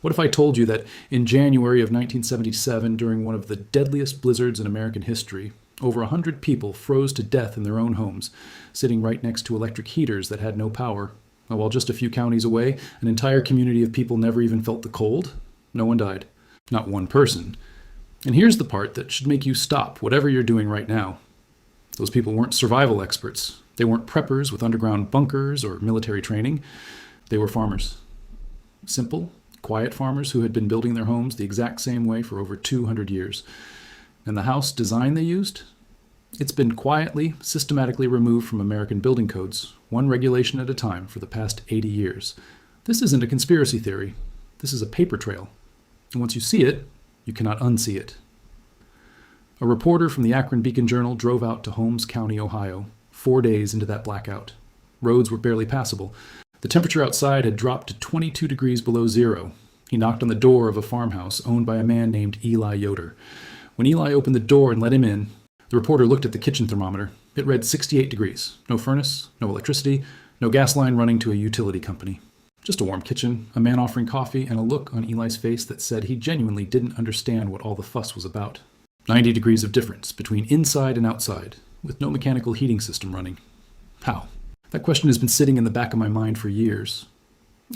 What if I told you that in January of 1977, during one of the deadliest blizzards in American history, over 100 people froze to death in their own homes, sitting right next to electric heaters that had no power? While just a few counties away, an entire community of people never even felt the cold? No one died. Not one person. And here's the part that should make you stop whatever you're doing right now. Those people weren't survival experts. They weren't preppers with underground bunkers or military training. They were farmers. Simple, quiet farmers who had been building their homes the exact same way for over 200 years. And the house design they used? It's been quietly, systematically removed from American building codes, one regulation at a time, for the past 80 years. This isn't a conspiracy theory. This is a paper trail. And once you see it, you cannot unsee it. A reporter from the Akron Beacon-Journal drove out to Holmes County, Ohio, 4 days into that blackout. Roads were barely passable. The temperature outside had dropped to 22 degrees below zero. He knocked on the door of a farmhouse owned by a man named Eli Yoder. When Eli opened the door and let him in, the reporter looked at the kitchen thermometer. It read 68 degrees. No furnace, no electricity, no gas line running to a utility company. Just a warm kitchen, a man offering coffee, and a look on Eli's face that said he genuinely didn't understand what all the fuss was about. 90 degrees of difference between inside and outside, with no mechanical heating system running. How? That question has been sitting in the back of my mind for years.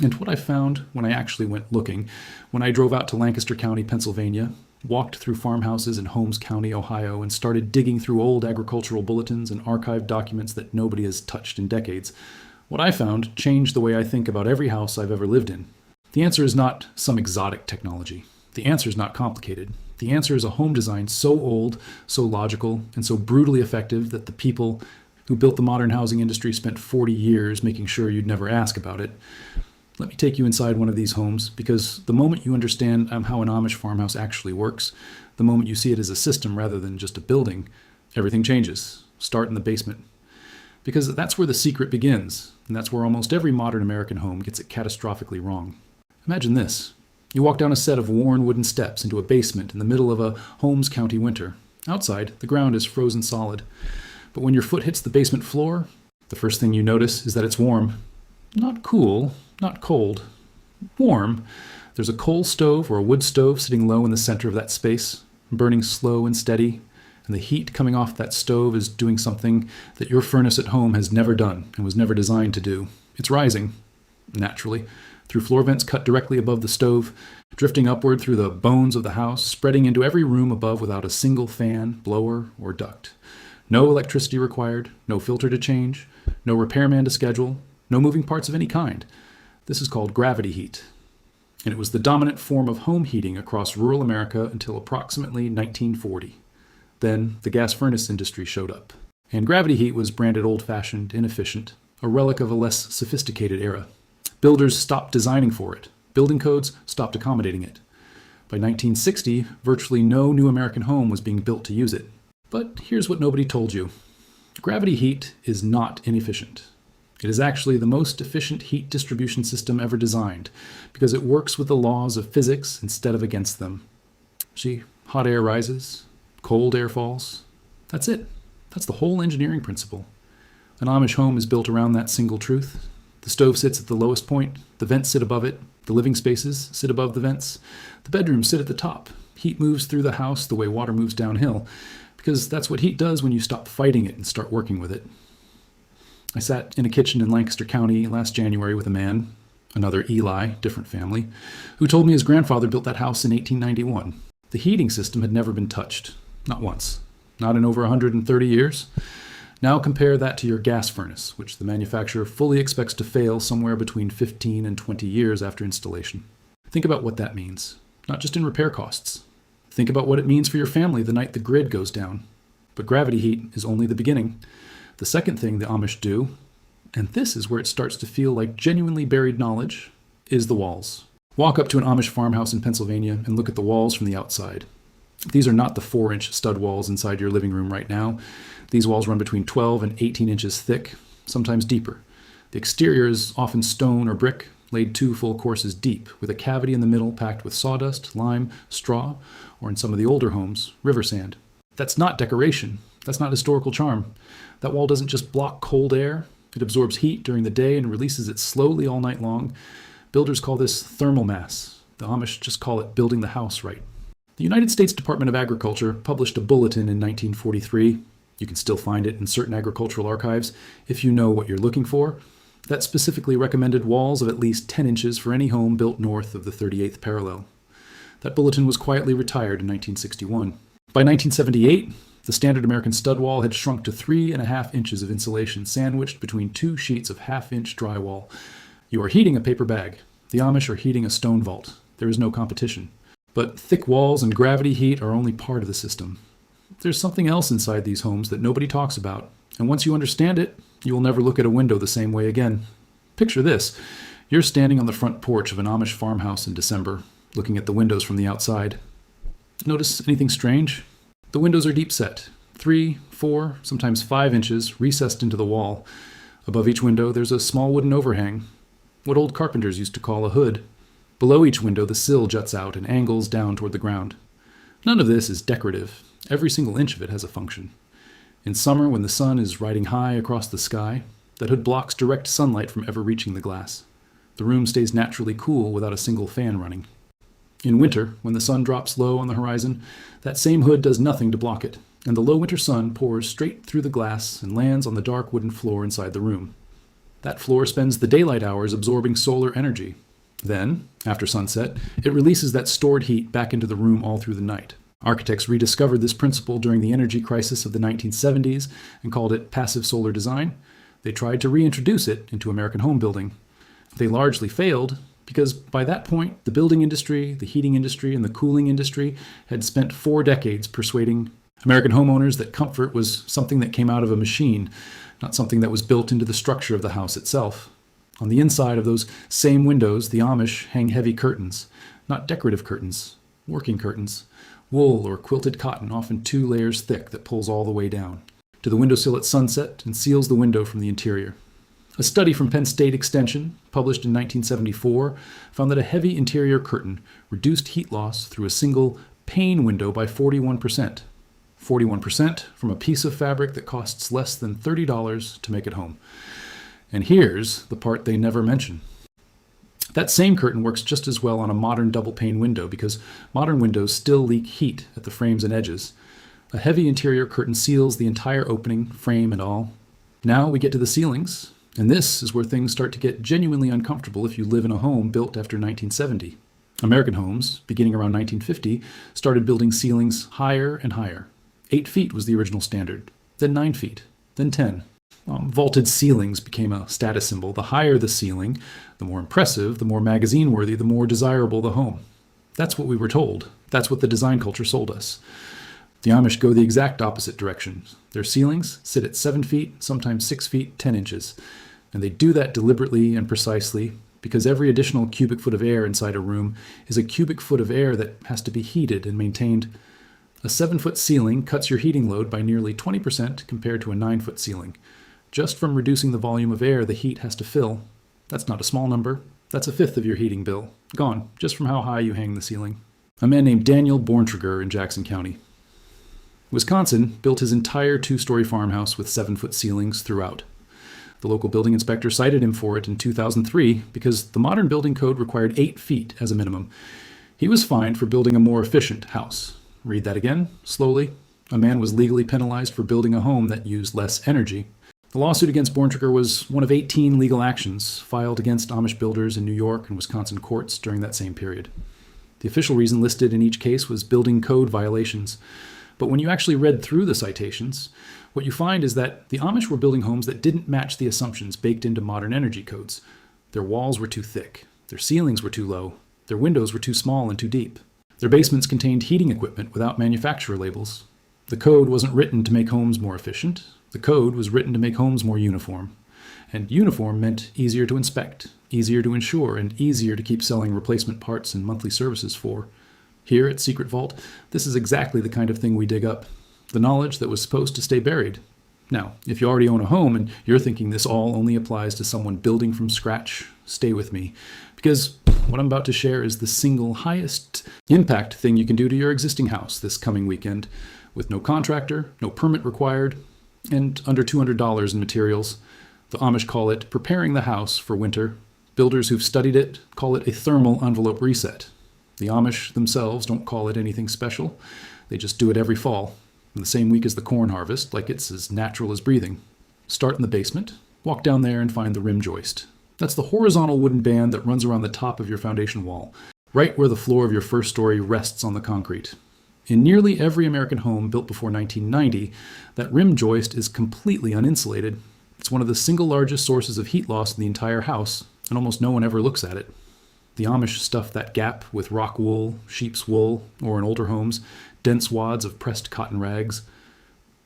And what I found when I actually went looking, when I drove out to Lancaster County, Pennsylvania, walked through farmhouses in Holmes County, Ohio, and started digging through old agricultural bulletins and archived documents that nobody has touched in decades, what I found changed the way I think about every house I've ever lived in. The answer is not some exotic technology. The answer is not complicated. The answer is a home design so old, so logical, and so brutally effective that the people who built the modern housing industry spent 40 years making sure you'd never ask about it. Let me take you inside one of these homes, because the moment you understand how an Amish farmhouse actually works, the moment you see it as a system rather than just a building, everything changes. Start in the basement. Because that's where the secret begins, and that's where almost every modern American home gets it catastrophically wrong. Imagine this. You walk down a set of worn wooden steps into a basement in the middle of a Holmes County winter. Outside, the ground is frozen solid. But when your foot hits the basement floor, the first thing you notice is that it's warm. Not cool, not cold. Warm. There's a coal stove or a wood stove sitting low in the center of that space, burning slow and steady, and the heat coming off that stove is doing something that your furnace at home has never done and was never designed to do. It's rising, naturally, through floor vents cut directly above the stove, drifting upward through the bones of the house, spreading into every room above without a single fan, blower, or duct. No electricity required, no filter to change, no repairman to schedule, no moving parts of any kind. This is called gravity heat. And it was the dominant form of home heating across rural America until approximately 1940. Then the gas furnace industry showed up. And gravity heat was branded old-fashioned, inefficient, a relic of a less sophisticated era. Builders stopped designing for it. Building codes stopped accommodating it. By 1960, virtually no new American home was being built to use it. But here's what nobody told you. Gravity heat is not inefficient. It is actually the most efficient heat distribution system ever designed, because it works with the laws of physics instead of against them. See, hot air rises, cold air falls. That's it. That's the whole engineering principle. An Amish home is built around that single truth. The stove sits at the lowest point, the vents sit above it, the living spaces sit above the vents, the bedrooms sit at the top. Heat moves through the house the way water moves downhill, because that's what heat does when you stop fighting it and start working with it. I sat in a kitchen in Lancaster County last January with a man, another Eli, different family, who told me his grandfather built that house in 1891. The heating system had never been touched, not once, not in over 130 years. Now compare that to your gas furnace, which the manufacturer fully expects to fail somewhere between 15 and 20 years after installation. Think about what that means, not just in repair costs. Think about what it means for your family the night the grid goes down. But gravity heat is only the beginning. The second thing the Amish do, and this is where it starts to feel like genuinely buried knowledge, is the walls. Walk up to an Amish farmhouse in Pennsylvania and look at the walls from the outside. These are not the 4-inch stud walls inside your living room right now. These walls run between 12 and 18 inches thick, sometimes deeper. The exterior is often stone or brick, laid 2 full courses deep, with a cavity in the middle packed with sawdust, lime, straw, or in some of the older homes, river sand. That's not decoration. That's not historical charm. That wall doesn't just block cold air. It absorbs heat during the day and releases it slowly all night long. Builders call this thermal mass. The Amish just call it building the house right. The United States Department of Agriculture published a bulletin in 1943. You can still find it in certain agricultural archives if you know what you're looking for. That specifically recommended walls of at least 10 inches for any home built north of the 38th parallel. That bulletin was quietly retired in 1961. By 1978, the standard American stud wall had shrunk to 3.5 inches of insulation sandwiched between 2 sheets of half-inch drywall. You are heating a paper bag. The Amish are heating a stone vault. There is no competition. But thick walls and gravity heat are only part of the system. There's something else inside these homes that nobody talks about, and once you understand it, you will never look at a window the same way again. Picture this. You're standing on the front porch of an Amish farmhouse in December, looking at the windows from the outside. Notice anything strange? The windows are deep set, 3, 4, sometimes 5 inches recessed into the wall. Above each window, there's a small wooden overhang, what old carpenters used to call a hood. Below each window, the sill juts out and angles down toward the ground. None of this is decorative. Every single inch of it has a function. In summer, when the sun is riding high across the sky, that hood blocks direct sunlight from ever reaching the glass. The room stays naturally cool without a single fan running. In winter, when the sun drops low on the horizon, that same hood does nothing to block it, and the low winter sun pours straight through the glass and lands on the dark wooden floor inside the room. That floor spends the daylight hours absorbing solar energy. Then, after sunset, it releases that stored heat back into the room all through the night. Architects rediscovered this principle during the energy crisis of the 1970s and called it passive solar design. They tried to reintroduce it into American home building. They largely failed because by that point, the building industry, the heating industry, and the cooling industry had spent 4 decades persuading American homeowners that comfort was something that came out of a machine, not something that was built into the structure of the house itself. On the inside of those same windows, the Amish hang heavy curtains, not decorative curtains, working curtains, wool or quilted cotton, often 2 layers thick that pulls all the way down to the windowsill at sunset and seals the window from the interior. A study from Penn State Extension, published in 1974, found that a heavy interior curtain reduced heat loss through a single pane window by 41%. 41% from a piece of fabric that costs less than $30 to make at home. And here's the part they never mention. That same curtain works just as well on a modern double-pane window because modern windows still leak heat at the frames and edges. A heavy interior curtain seals the entire opening, frame and all. Now we get to the ceilings, and this is where things start to get genuinely uncomfortable if you live in a home built after 1970. American homes, beginning around 1950, started building ceilings higher and higher. 8 feet was the original standard, then 9 feet, then 10. Vaulted ceilings became a status symbol. The higher the ceiling, the more impressive, the more magazine-worthy, the more desirable the home. That's what we were told. That's what the design culture sold us. The Amish go the exact opposite direction. Their ceilings sit at 7 feet, sometimes 6 feet, 10 inches. And they do that deliberately and precisely because every additional cubic foot of air inside a room is a cubic foot of air that has to be heated and maintained. A 7-foot ceiling cuts your heating load by nearly 20% compared to a 9-foot ceiling. Just from reducing the volume of air the heat has to fill. That's not a small number. That's 1/5 of your heating bill. Gone, just from how high you hang the ceiling. A man named Daniel Borntrager in Jackson County. Wisconsin built his entire 2-story farmhouse with 7-foot ceilings throughout. The local building inspector cited him for it in 2003 because the modern building code required 8 feet as a minimum. He was fined for building a more efficient house. Read that again, slowly. A man was legally penalized for building a home that used less energy. The lawsuit against Borntrager was one of 18 legal actions filed against Amish builders in New York and Wisconsin courts during that same period. The official reason listed in each case was building code violations. But when you actually read through the citations, what you find is that the Amish were building homes that didn't match the assumptions baked into modern energy codes. Their walls were too thick. Their ceilings were too low. Their windows were too small and too deep. Their basements contained heating equipment without manufacturer labels. The code wasn't written to make homes more efficient. The code was written to make homes more uniform. And uniform meant easier to inspect, easier to insure, and easier to keep selling replacement parts and monthly services for. Here at Secret Vault, this is exactly the kind of thing we dig up. The knowledge that was supposed to stay buried. Now, if you already own a home and you're thinking this all only applies to someone building from scratch, stay with me. Because what I'm about to share is the single highest impact thing you can do to your existing house this coming weekend, with no contractor, no permit required, and under $200 in materials. The Amish call it preparing the house for winter. Builders who've studied it call it a thermal envelope reset. The Amish themselves don't call it anything special. They just do it every fall, in the same week as the corn harvest, like it's as natural as breathing. Start in the basement, walk down there and find the rim joist. That's the horizontal wooden band that runs around the top of your foundation wall, right where the floor of your first story rests on the concrete. In nearly every American home built before 1990, that rim joist is completely uninsulated. It's one of the single largest sources of heat loss in the entire house, and almost no one ever looks at it. The Amish stuff that gap with rock wool, sheep's wool, or in older homes, dense wads of pressed cotton rags.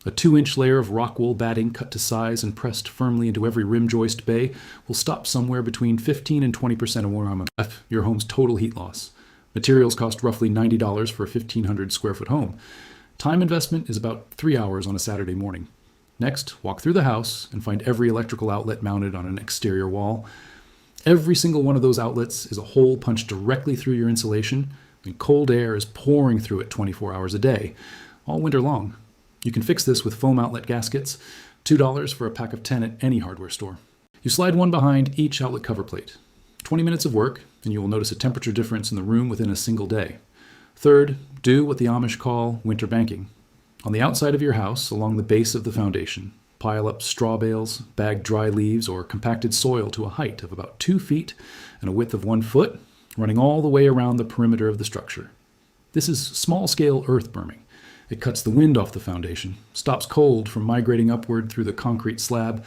A 2-inch layer of rock wool batting cut to size and pressed firmly into every rim joist bay will stop somewhere between 15 and 20% of your home's total heat loss. Materials cost roughly $90 for a 1,500 square foot home. Time investment is about 3 hours on a Saturday morning. Next, walk through the house and find every electrical outlet mounted on an exterior wall. Every single one of those outlets is a hole punched directly through your insulation, and cold air is pouring through it 24 hours a day, all winter long. You can fix this with foam outlet gaskets, $2 for a pack of 10 at any hardware store. You slide one behind each outlet cover plate. 20 minutes of work, and you will notice a temperature difference in the room within a single day. Third, do what the Amish call winter banking. On the outside of your house, along the base of the foundation, pile up straw bales, bag dry leaves, or compacted soil to a height of about 2 feet and a width of 1 foot, running all the way around the perimeter of the structure. This is small-scale earth berming. It cuts the wind off the foundation, stops cold from migrating upward through the concrete slab,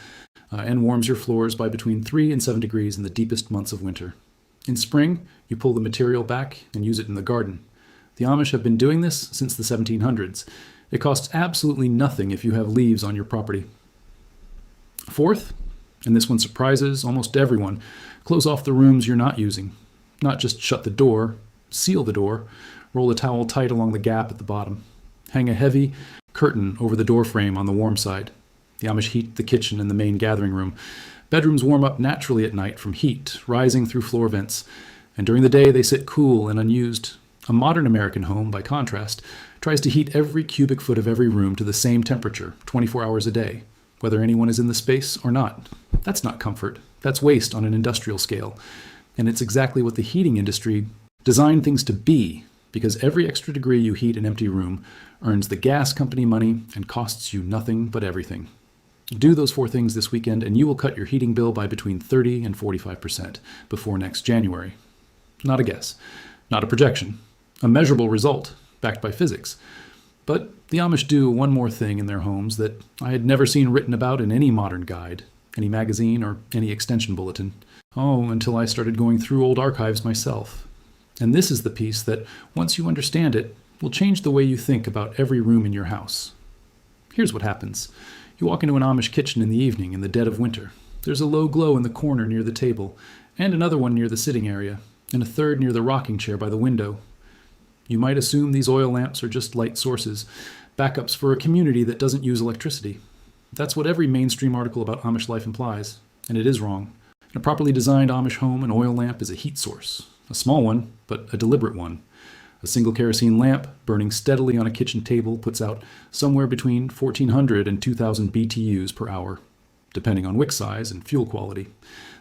and warms your floors by between 3 and 7 degrees in the deepest months of winter. In spring, you pull the material back and use it in the garden. The Amish have been doing this since the 1700s. It costs absolutely nothing if you have leaves on your property. Fourth, and this one surprises almost everyone, close off the rooms you're not using. Not just shut the door, seal the door, roll a towel tight along the gap at the bottom. Hang a heavy curtain over the door frame on the warm side. The Amish heat the kitchen and the main gathering room. Bedrooms warm up naturally at night from heat rising through floor vents, and during the day they sit cool and unused. A modern American home, by contrast, tries to heat every cubic foot of every room to the same temperature, 24 hours a day, whether anyone is in the space or not. That's not comfort. That's waste on an industrial scale. And it's exactly what the heating industry designed things to be, because every extra degree you heat an empty room earns the gas company money and costs you nothing but everything. Do those 4 things this weekend and you will cut your heating bill by between 30 and 45% before next January. Not a guess, not a projection, a measurable result backed by physics. But the Amish do one more thing in their homes that I had never seen written about in any modern guide, any magazine, or any extension bulletin. Oh, until I started going through old archives myself. And this is the piece that, once you understand it, will change the way you think about every room in your house. Here's what happens. You walk into an Amish kitchen in the evening in the dead of winter. There's a low glow in the corner near the table, and another one near the sitting area, and a third near the rocking chair by the window. You might assume these oil lamps are just light sources, backups for a community that doesn't use electricity. That's what every mainstream article about Amish life implies, and it is wrong. In a properly designed Amish home, an oil lamp is a heat source. A small one, but a deliberate one. A single kerosene lamp, burning steadily on a kitchen table, puts out somewhere between 1,400 and 2,000 BTUs per hour, depending on wick size and fuel quality.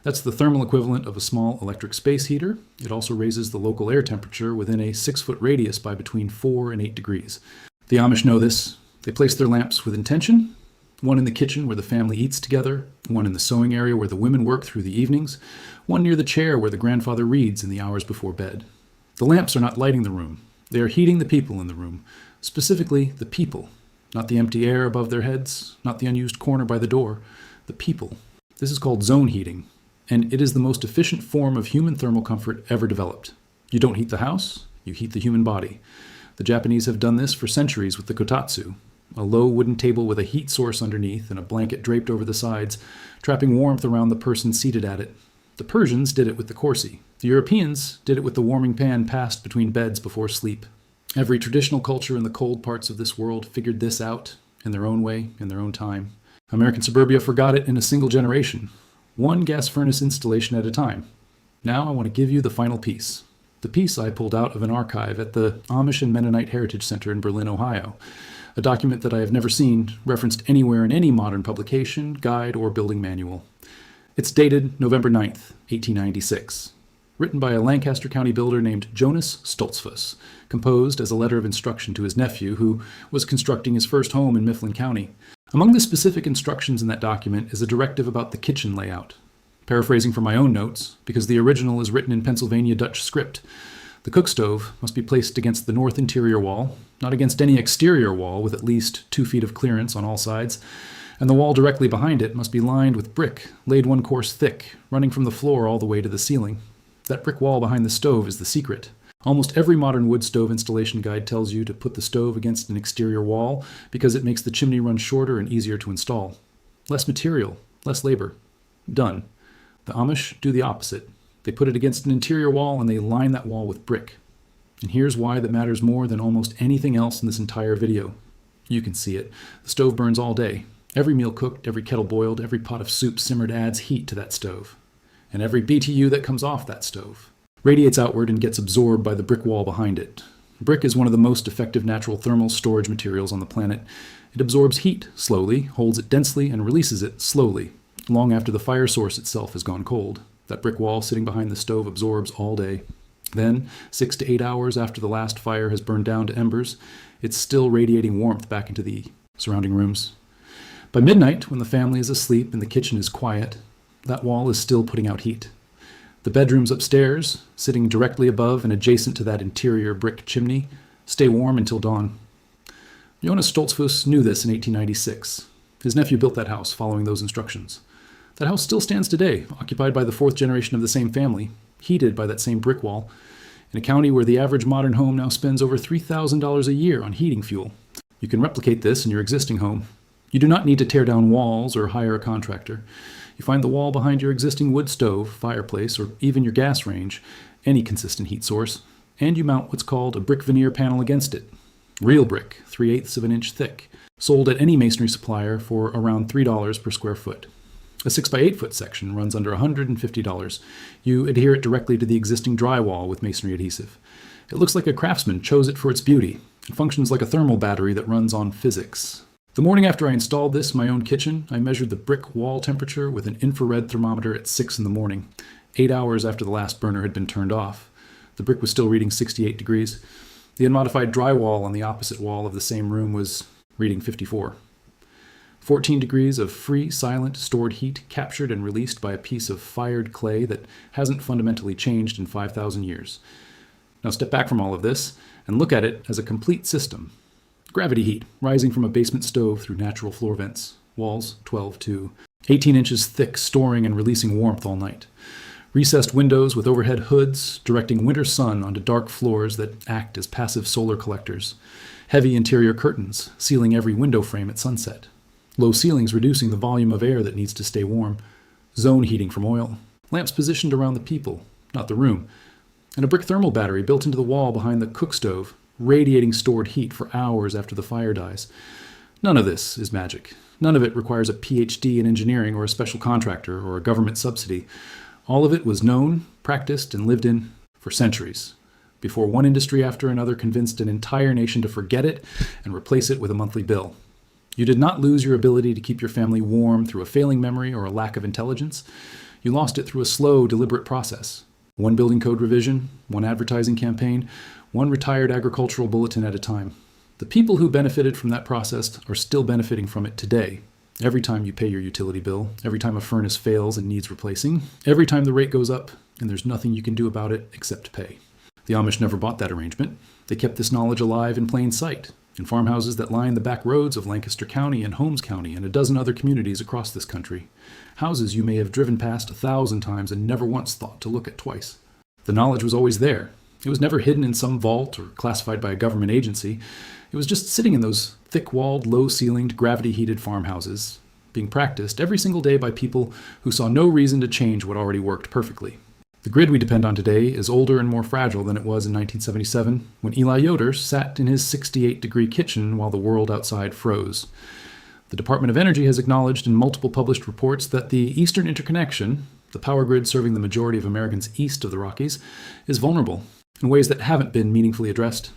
That's the thermal equivalent of a small electric space heater. It also raises the local air temperature within a 6-foot radius by between 4 and 8 degrees. The Amish know this. They place their lamps with intention. One in the kitchen where the family eats together, one in the sewing area where the women work through the evenings, one near the chair where the grandfather reads in the hours before bed. The lamps are not lighting the room. They are heating the people in the room, specifically the people, not the empty air above their heads, not the unused corner by the door, the people. This is called zone heating, and it is the most efficient form of human thermal comfort ever developed. You don't heat the house, you heat the human body. The Japanese have done this for centuries with the kotatsu, a low wooden table with a heat source underneath and a blanket draped over the sides, trapping warmth around the person seated at it. The Persians did it with the korsi. The Europeans did it with the warming pan passed between beds before sleep. Every traditional culture in the cold parts of this world figured this out in their own way, in their own time. American suburbia forgot it in a single generation, one gas furnace installation at a time. Now I want to give you the final piece. The piece I pulled out of an archive at the Amish and Mennonite Heritage Center in Berlin, Ohio. A document that I have never seen referenced anywhere in any modern publication, guide, or building manual. It's dated November 9th, 1896. written by a Lancaster County builder named Jonas Stoltzfus, composed as a letter of instruction to his nephew, who was constructing his first home in Mifflin County. Among the specific instructions in that document is a directive about the kitchen layout. Paraphrasing from my own notes, because the original is written in Pennsylvania Dutch script, the cook stove must be placed against the north interior wall, not against any exterior wall with at least 2 feet of clearance on all sides, and the wall directly behind it must be lined with brick, laid 1 course thick, running from the floor all the way to the ceiling. That brick wall behind the stove is the secret. Almost every modern wood stove installation guide tells you to put the stove against an exterior wall because it makes the chimney run shorter and easier to install. Less material, less labor. Done. The Amish do the opposite. They put it against an interior wall and they line that wall with brick. And here's why that matters more than almost anything else in this entire video. You can see it. The stove burns all day. Every meal cooked, every kettle boiled, every pot of soup simmered adds heat to that stove. And every BTU that comes off that stove radiates outward and gets absorbed by the brick wall behind it. Brick is one of the most effective natural thermal storage materials on the planet. It absorbs heat slowly, holds it densely, and releases it slowly, long after the fire source itself has gone cold. That brick wall sitting behind the stove absorbs all day. Then, 6 to 8 hours after the last fire has burned down to embers, it's still radiating warmth back into the surrounding rooms. By midnight, when the family is asleep and the kitchen is quiet, that wall is still putting out heat. The bedrooms upstairs, sitting directly above and adjacent to that interior brick chimney, stay warm until dawn. Jonas Stoltzfus knew this in 1896. His nephew built that house following those instructions. That house still stands today, occupied by the 4th generation of the same family, heated by that same brick wall, in a county where the average modern home now spends over $3,000 a year on heating fuel. You can replicate this in your existing home. You do not need to tear down walls or hire a contractor. You find the wall behind your existing wood stove, fireplace, or even your gas range, any consistent heat source, and you mount what's called a brick veneer panel against it. Real brick, 3/8 of an inch thick, sold at any masonry supplier for around $3 per square foot. A 6x8 foot section runs under $150. You adhere it directly to the existing drywall with masonry adhesive. It looks like a craftsman chose it for its beauty. It functions like a thermal battery that runs on physics. The morning after I installed this in my own kitchen, I measured the brick wall temperature with an infrared thermometer at 6 in the morning, 8 hours after the last burner had been turned off. The brick was still reading 68 degrees. The unmodified drywall on the opposite wall of the same room was reading 54. 14 degrees of free, silent, stored heat captured and released by a piece of fired clay that hasn't fundamentally changed in 5,000 years. Now step back from all of this and look at it as a complete system. Gravity heat rising from a basement stove through natural floor vents, walls 12 to 18 inches thick, storing and releasing warmth all night. Recessed windows with overhead hoods directing winter sun onto dark floors that act as passive solar collectors. Heavy interior curtains sealing every window frame at sunset. Low ceilings reducing the volume of air that needs to stay warm. Zone heating from oil. Lamps positioned around the people, not the room. And a brick thermal battery built into the wall behind the cook stove, radiating stored heat for hours after the fire dies. None of this is magic. None of it requires a PhD in engineering or a special contractor or a government subsidy. All of it was known, practiced, and lived in for centuries, before one industry after another convinced an entire nation to forget it and replace it with a monthly bill. You did not lose your ability to keep your family warm through a failing memory or a lack of intelligence. You lost it through a slow, deliberate process. One building code revision, one advertising campaign, one retired agricultural bulletin at a time. The people who benefited from that process are still benefiting from it today. Every time you pay your utility bill, every time a furnace fails and needs replacing, every time the rate goes up and there's nothing you can do about it except pay. The Amish never bought that arrangement. They kept this knowledge alive in plain sight, in farmhouses that line the back roads of Lancaster County and Holmes County and a dozen other communities across this country. Houses you may have driven past 1,000 times and never once thought to look at twice. The knowledge was always there. It was never hidden in some vault or classified by a government agency. It was just sitting in those thick-walled, low-ceilinged, gravity-heated farmhouses, being practiced every single day by people who saw no reason to change what already worked perfectly. The grid we depend on today is older and more fragile than it was in 1977, when Eli Yoder sat in his 68-degree kitchen while the world outside froze. The Department of Energy has acknowledged in multiple published reports that the Eastern Interconnection, the power grid serving the majority of Americans east of the Rockies, is vulnerable in ways that haven't been meaningfully addressed.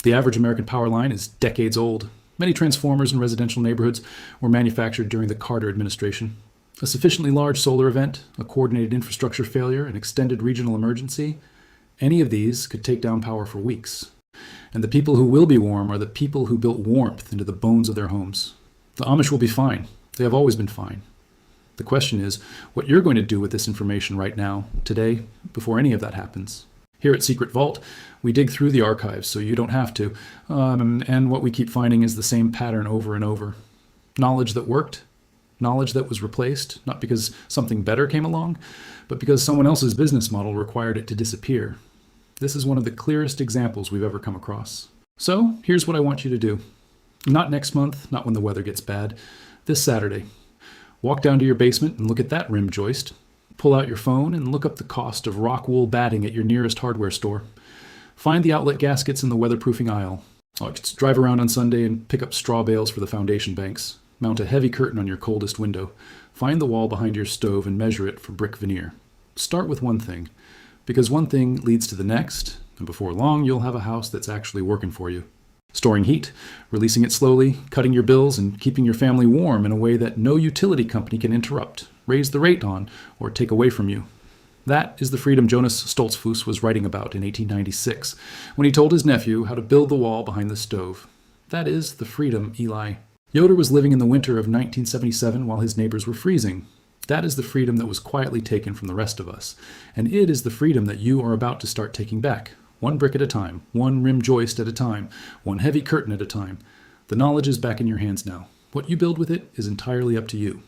The average American power line is decades old. Many transformers in residential neighborhoods were manufactured during the Carter administration. A sufficiently large solar event, a coordinated infrastructure failure, an extended regional emergency, any of these could take down power for weeks. And the people who will be warm are the people who built warmth into the bones of their homes. The Amish will be fine. They have always been fine. The question is what you're going to do with this information right now, today, before any of that happens. Here at Secret Vault, we dig through the archives so you don't have to. And what we keep finding is the same pattern over and over. Knowledge that worked, knowledge that was replaced, not because something better came along, but because someone else's business model required it to disappear. This is one of the clearest examples we've ever come across. So here's what I want you to do. Not next month, not when the weather gets bad. This Saturday. Walk down to your basement and look at that rim joist. Pull out your phone and look up the cost of rock wool batting at your nearest hardware store. Find the outlet gaskets in the weatherproofing aisle. Just drive around on Sunday and pick up straw bales for the foundation banks. Mount a heavy curtain on your coldest window. Find the wall behind your stove and measure it for brick veneer. Start with one thing, because one thing leads to the next, and before long you'll have a house that's actually working for you. Storing heat, releasing it slowly, cutting your bills, and keeping your family warm in a way that no utility company can interrupt, raise the rate on, or take away from you. That is the freedom Jonas Stoltzfus was writing about in 1896, when he told his nephew how to build the wall behind the stove. That is the freedom, Eli. Yoder was living in the winter of 1977 while his neighbors were freezing. That is the freedom that was quietly taken from the rest of us. And it is the freedom that you are about to start taking back. One brick at a time, one rim joist at a time, one heavy curtain at a time. The knowledge is back in your hands now. What you build with it is entirely up to you.